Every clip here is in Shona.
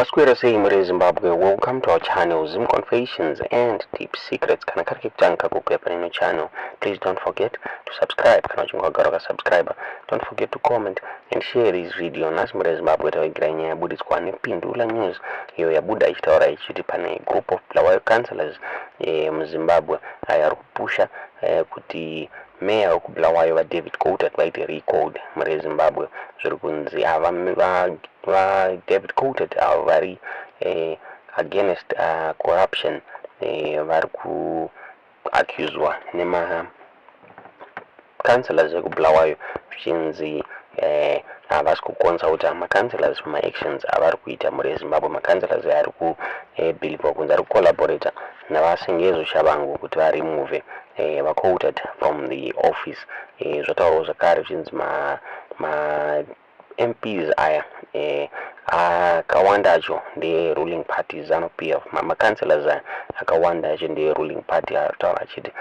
Masquera saying Mare Zimbabwe, welcome to our channel, Zim Confessions and Deep Secrets. Kana kari kutanka kupepa nino channel. Please don't forget to subscribe. Kana chunga garoka subscriber. Don't forget to comment and share this video. Nas Mare Zimbabwe tawagira ya Buddhist kwa Pindula News. Yo ya Buddha ichitaora ichiti pane group of Bulawayo councillors Zimbabwe ayarupusha kuti Mayor wa Bulawayo wa David Coltart vaite record Mare Zimbabwe. Zviri kunzi ava David Coltart vari against corruption, vari kuaccuswa nema councillors ekubulawayo zvichinzi havasi kuconsulta councillors ma actions avari kuita Mare Zimbabwe. Councillors ari kubhilivwa kunzi ari kucollaborata navasengezo Chabvondoka kuti varimove Coltart from the office. Zvataurwa zvakare zvichinzi ma MPs aya akawanda acho ndeye ruling parties anopia councillors aya akawanda acho ndeye ruling party aritaura achiti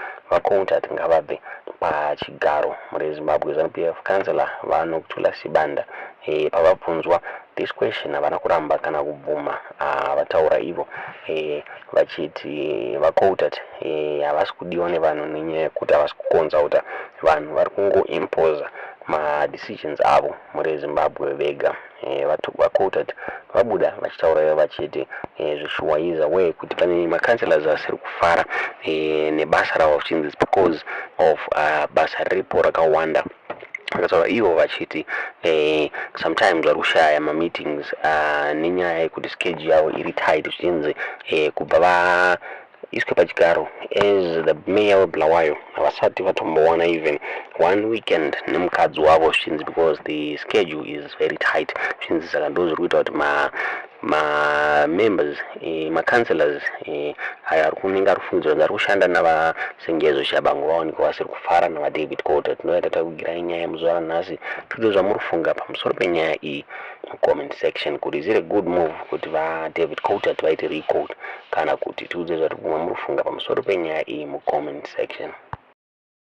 Coltart ngavabve pachigaro Mare Zimbabwe. ZANU-PF councillor vanokutula sibanda pavabvunzwa this question havana kuramba kana kubvuma vataura ivo vachiti Coltart havasi kudiwa nevanhu nenyaya yekuti havasi kuconsulta vanhu, vari kungoimposa decisions avo Mare Zimbabwe vega. Coltart vabuda vachitaura vachiti zvishuwaiza we kuti pane councillors asiri kufara nebasa ravo zvichinzi because of basa ripo rakawanda. Vakataura ivo vachiti sometimes vari kushaya meetings nenyaya yekuti schedule yavo iri tight zvichinzi kubva iswe pachigaro as the mayor weBulawayo havasati vatombowana even one weekend nemukadzi wavo zvichinzi because the schedule is very tight zvichinzi saka ndo zviri kuita kuti members councillors aya ari kunenge ari kufungidzwa kuti ari kushanda navasengezo Chabvondoka vaonekwa vasiri kufara navaDavid Coltart. Ndinoita takugirai nyaya muzuva ranhasi kuti zvamuri kufunga pamusoro penyaya iyi mucomment section, kuti is it a good move kuti vaDavid Coltart vaite record kana kuti tiudze zvati kumwe muri kufunga pamusoro penyaya iyi mucomment section.